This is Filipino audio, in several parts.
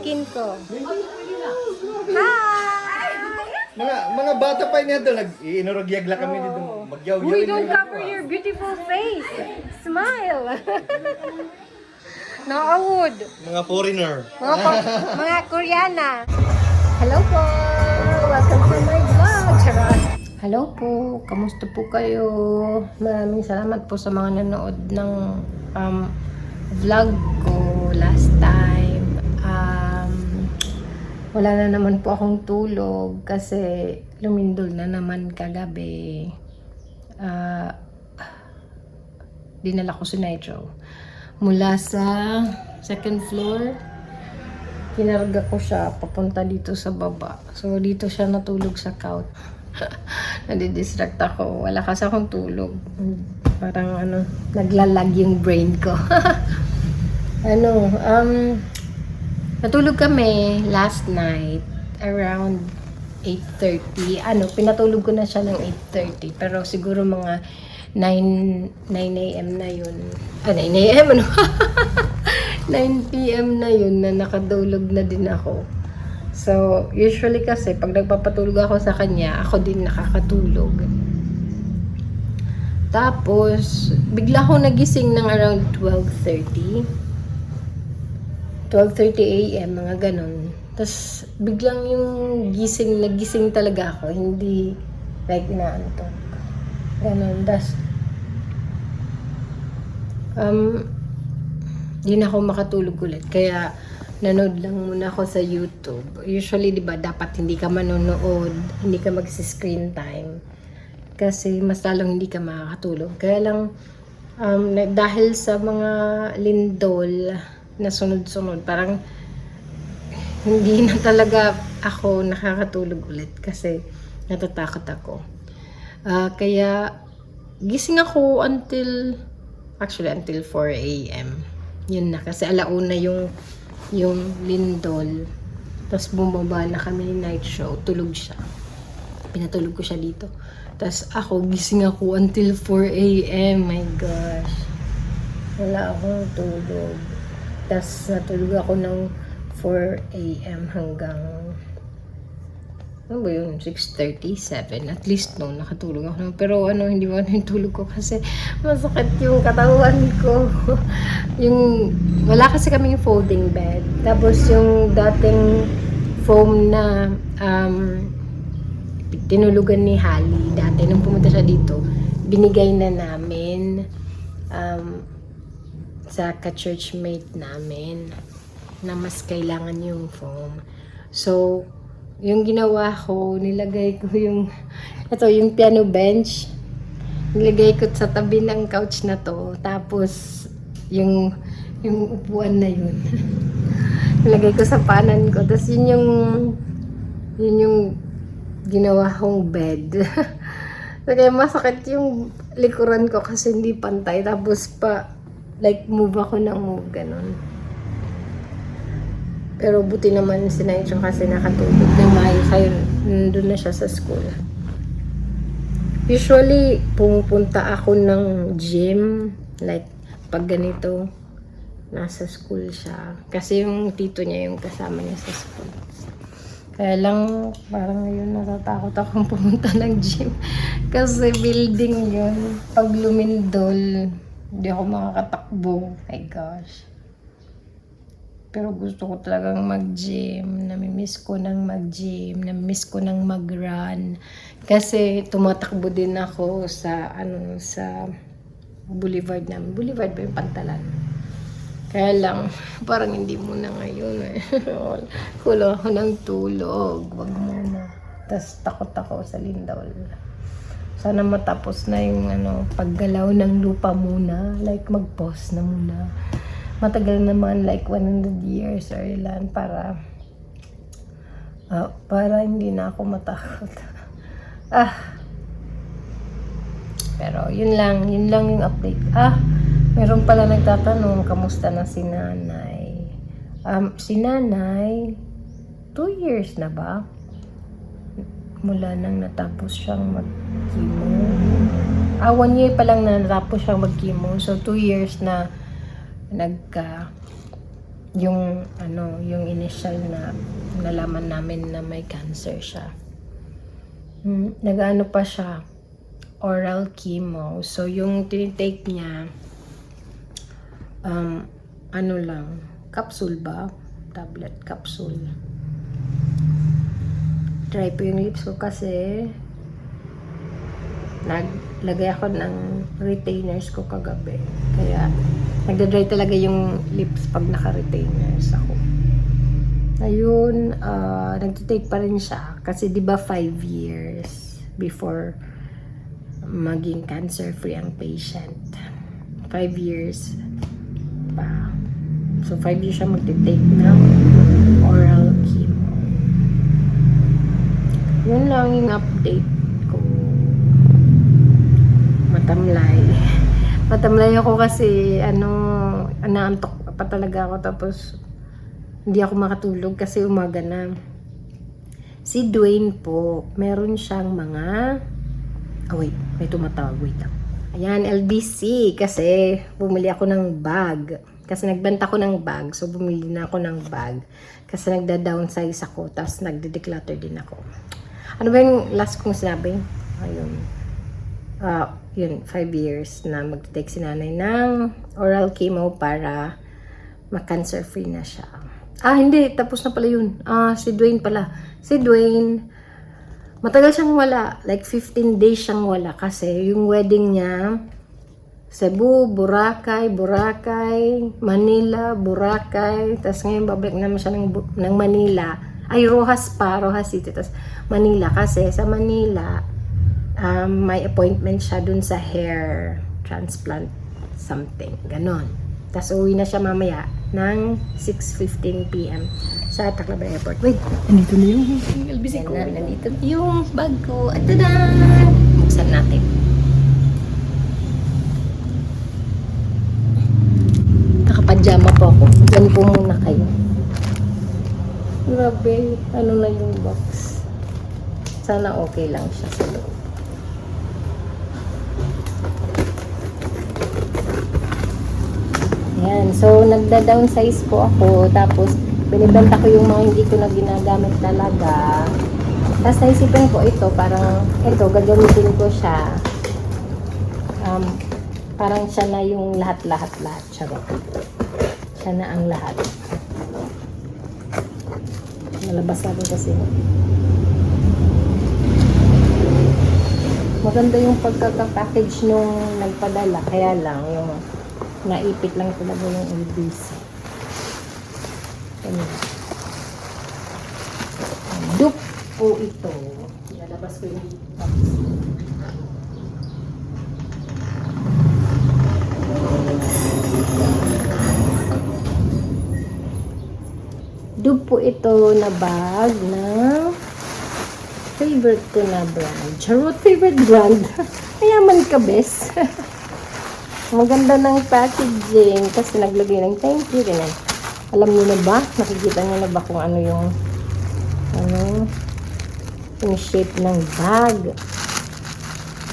skin ko. Hi! Mga bata pa niya doon, nag-iinurugyag lang kami dito. Magyaw-yaw. Uy, don't cover your beautiful face. Smile. Nakawod. Mga foreigner. Mga Koreana. Hello po. Welcome to my vlog. Charot. Hello po. Kamusta po kayo? Maraming salamat po sa mga nanood ng vlog ko last time. Wala na naman po akong tulog kasi lumindol na naman kagabi. Dinala ko si Nitro mula sa second floor. Kinarga ko siya papunta dito sa baba. So dito siya natulog sa couch. Nadidistract ako. Wala kasi akong tulog. Parang naglalag yung brain ko. Natulog kami last night around 8:30. Pinatulog ko na siya ng 8:30. Pero siguro mga 9 a.m. na yun. 9 a.m. 9 p.m. na yun na nakadulog na din ako. So, usually kasi pag nagpapatulog ako sa kanya, ako din nakakatulog. Tapos, bigla ako nagising ng around 12:30 a.m. mga ganun. Tapos, biglang yung nagising talaga ako. Hindi, like, inaantok. Ganun. Tapos, di na ako makatulog ulit. Kaya, nanood lang muna ako sa YouTube. Usually, di ba, dapat hindi ka manonood, hindi ka mag-screen time. Kasi, mas lalong hindi ka makakatulog. Kaya lang, dahil sa mga lindol na sunod-sunod, parang hindi na talaga ako nakakatulog ulit kasi natatakot ako. Kaya gising ako until 4 a.m. Yun na, kasi alauna yung lindol. Tapos bumaba na kami ni night show. Tulog siya. Pinatulog ko siya dito. Tapos gising ako until 4 a.m. My gosh. Wala akong tulog. Tapos natulog ako ng 4 a.m. hanggang 6:37. At least nakatulog ako. Pero hindi mo yung tulog ko kasi masakit yung katawan ko. Wala kasi kaming folding bed. Tapos yung dating foam na tinulugan ni Hali dati nung pumunta siya dito, binigay na namin sa ka-churchmate namin na mas kailangan yung foam. So, yung ginawa ko, nilagay ko yung piano bench. Nilagay ko sa tabi ng couch na to. Tapos, yung upuan na yun. Nilagay ko sa panan ko. Tapos, yun yung ginawa kong bed. So, kaya masakit yung likuran ko kasi hindi pantay. Tapos move ako ng move, ganun. Pero buti naman si Nitro kasi nakatulog na maayos. Ayun, nandun na siya sa school. Usually, pumupunta ako ng gym. Like, pag ganito, nasa school siya. Kasi yung tito niya yung kasama niya sa school. Kaya lang, parang ngayon natatakot akong pumunta ng gym. Kasi building yun. Pag lumindol, hindi ako makakatakbo. My gosh. Pero gusto ko talagang mag-gym. Namimiss ko ng mag-gym. Namimiss ko ng mag-run. Kasi tumatakbo din ako sa boulevard namin. Boulevard ba yung Pantalan? Kaya lang, parang hindi muna ngayon eh. Kulang ako ng tulog. Wag muna. Tapos takot ako sa lindol. Sana matapos na yung paggalaw ng lupa muna. Like mag-pause na muna. Matagal naman, like 100 years or ilan, para hindi na ako matakot. Pero yun lang yung update. Meron pala nagtatanong, kamusta na si nanay? Si nanay, 2 years na ba? Mula nang natapos siyang mag-chemo. 1 year pa lang na natapos siyang mag-chemo. So 2 years na yung initial na nalaman namin na may cancer siya. Nag-ano pa siya, oral chemo. So, yung tinitake niya, ano lang, capsule ba? Tablet, capsule. Try po yung lips ko kasi naglagay ako ng retainers ko kagabi. Kaya, nagda-dry talaga yung lips pag naka-retainers ako. Ayun, nagtitake pa rin siya. Kasi di ba 5 years before maging cancer-free ang patient. 5 years pa. So, 5 years siya magtitake ng oral chemo. Yun lang yung update ko. Matamlay. Matamlay ako kasi, naantok pa talaga ako. Tapos, hindi ako makatulog kasi umaga na. Si Dwayne po, meron siyang mga... wait, may tumatawag. Wait lang. Ayan, LBC. Kasi, bumili ako ng bag. Kasi nagbenta ko ng bag. So, bumili na ako ng bag. Kasi nagda-downsize ako. Tapos, nagde-declutter din ako. Ano ba yung last kong sinabi? Ayun. Yun, 5 years na magte-take si nanay ng oral chemo para ma-cancer free na siya. Hindi. Tapos na pala yun. Si Dwayne pala. Si Dwayne, matagal siyang wala. Like 15 days siyang wala. Kasi yung wedding niya, Cebu, Boracay, Manila, Boracay. Tapos ngayon babalik naman siya ng Manila. Rojas City. Tapos Manila. Kasi sa Manila, may appointment siya dun sa hair transplant something. Ganon. Tapos uwi na siya mamaya ng 6:15 p.m. sa Tacloban Airport. Wait, nandito na yung LBC ko. Nandito na yung bag ko. At tada! Buksan natin. Nakapajama po ako. Diyan po muna kayo. Grabe, ano na yung box. Sana okay lang siya sa loob. Ayan, so nagda-downsize po ako. Tapos, binibenta ko yung mga hindi ko na ginagamit talaga. Tapos naisipin ko ito, parang ito, gagamitin ko siya. Parang siya na yung lahat. Siya na ang lahat. Nalabas natin kasi. Maganda yung pagkaka-package nung nagpadala. Kaya lang, yung naipit lang talaga yung LBC. Dupe po ito. Nalabas ko yung box. Dupe po ito na bag na favorite ko na brand. Charot, favorite brand. Mayaman ka, bes. Maganda ng packaging kasi naglagay ng thank you din. Alam niyo na ba? Nakikita niyo na ba kung ano yung shape ng bag?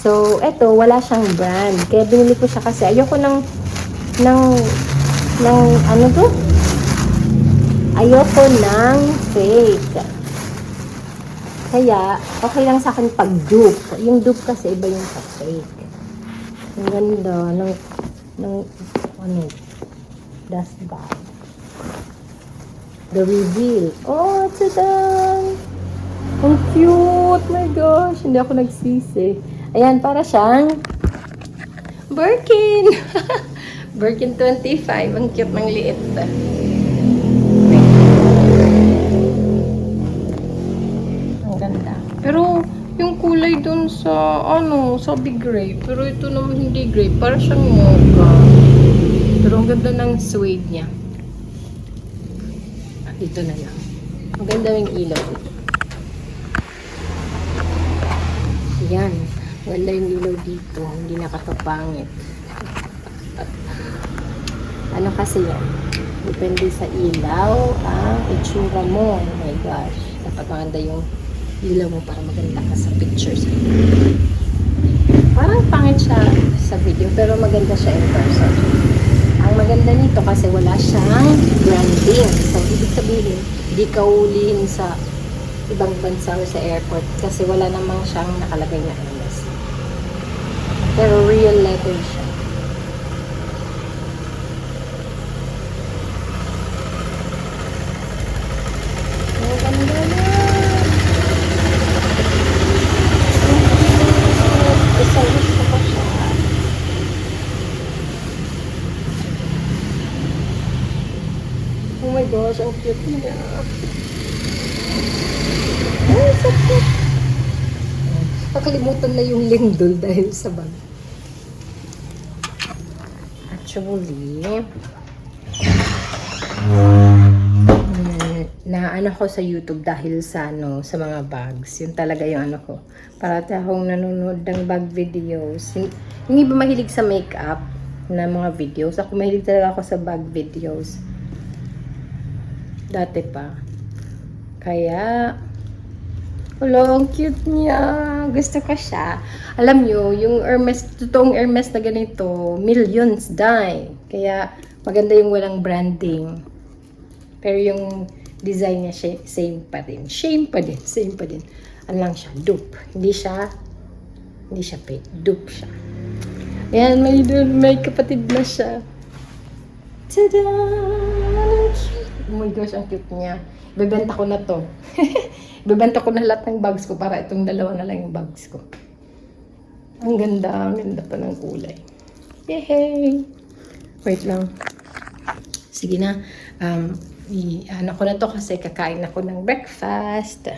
So, eto, wala siyang brand. Kaya binili ko siya kasi ayoko ng ano to? Ayoko ng fake. Kaya, okay lang sa akin pag dupe. Yung dupe kasi iba yung sa fake. Ang ganda ng dust bag. The reveal. Oh, it's done. Ang cute. My gosh. Hindi ako nagsisi. Ayan, para siyang Birkin. Birkin 25. Ang cute ng liit. Ang ganda. Pero, yung kulay dun sa, sabi gray. Pero ito naman hindi gray. Para siyang mocha. Pero ang ganda ng suede niya. Dito na lang. Ang ganda yung ilaw dito. Yan. Ganda yung ilaw dito. Hindi nakakapangit. Ano kasi yan? Depende sa ilaw ang itsura mo. Oh my gosh. Dapat maganda yung ilaw mo para maganda ka sa pictures. Parang pangit siya sa video pero maganda siya in person. Ang Ang maganda nito kasi wala siyang branding. So, ibig sabihin, di ka ulihin sa ibang bansa o sa airport kasi wala namang siyang nakalagay na MS. Pero real leather siya. Ang ganda na! Isa-isa ko siya. Oh my gosh, ang cute niya. Ay, so cute. Nakalimutan na yung lindol dahil sa bag. Actually, na ano ko sa YouTube dahil sa ano, sa mga bags. Yun talaga yung ano ko. Parati akong nanonood ng bag videos. Hindi ba mahilig sa makeup na mga videos? Ako mahilig talaga ako sa bag videos. Dati pa. Kaya, wala, ang cute niya. Gusto ko siya. Alam nyo, yung Hermes, totoong Hermes na ganito, millions die. Kaya, maganda yung walang branding. Pero yung design niya, same pa din. Same pa din. Ano lang siya, dupe. Hindi siya fake. Dupe siya. Ayan, may kapatid na siya. Tada! Oh my gosh, ang cute niya. Ibebenta ko na to. Ibebenta ko na lahat ng bags ko para itong dalawa na lang yung bags ko. Ang ganda pa ng kulay. Yay! Wait lang. Sige na. Ano ko na to kasi kakain ako ng breakfast.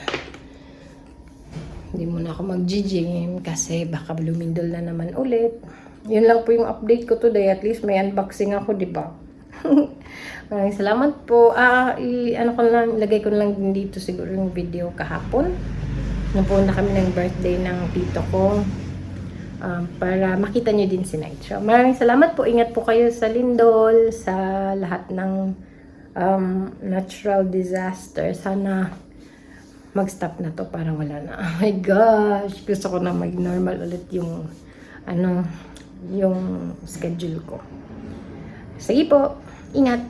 Hindi muna ako mag-gym kasi baka lumindol na naman ulit. Yun lang po yung update ko today. At least may unboxing ako, di ba? Maraming salamat po. Ano ko lang, lagay ko lang din dito siguro yung video kahapon. Napunta kami ng birthday ng tito ko. Para makita nyo din si Night. So, maraming salamat po. Ingat po kayo sa lindol, sa lahat ng natural disaster. Sana mag-stop na to para wala na. Oh my gosh! Gusto ko na mag-normal ulit yung yung schedule ko. Sige po. Ingat.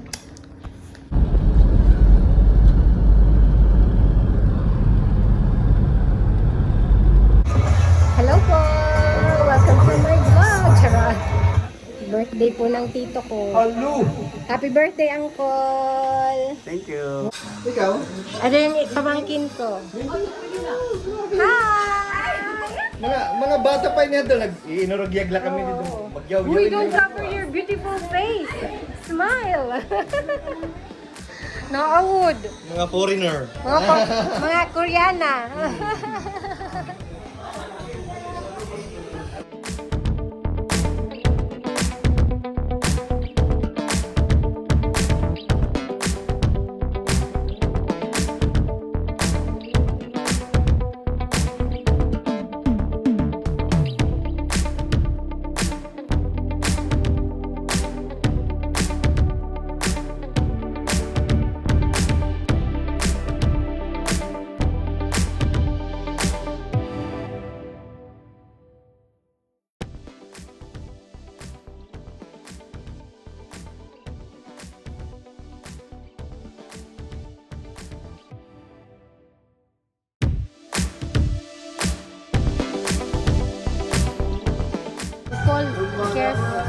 Hello po! Welcome to my vlog! Charot! Birthday po ng tito ko. Hello! Happy birthday, Uncle! Thank you. Ikaw? Ano yung pamangkin ko? Hi! Mga bata pa niya doon, nag-iinurogyagla kami dito. Magyaw-yaw. Uy, don't cover your beautiful face! Smile! Nakawod! Mga foreigner. Mga Koreana! Call, careful.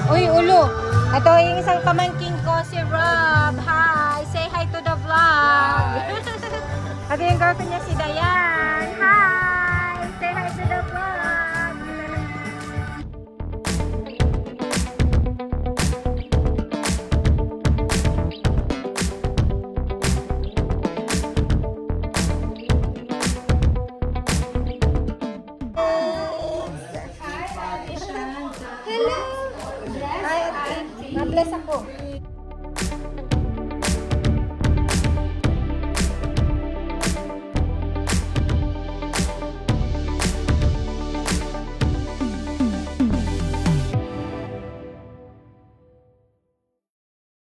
Uy, ulo. Ito yung isang pamangking ko, si Rob. Hi! Say hi to the vlog. Ito yung girlfriend niya, si Dayan. Hi! Say hi to the vlog. Hello! Hi, ate. Ma-bless ako.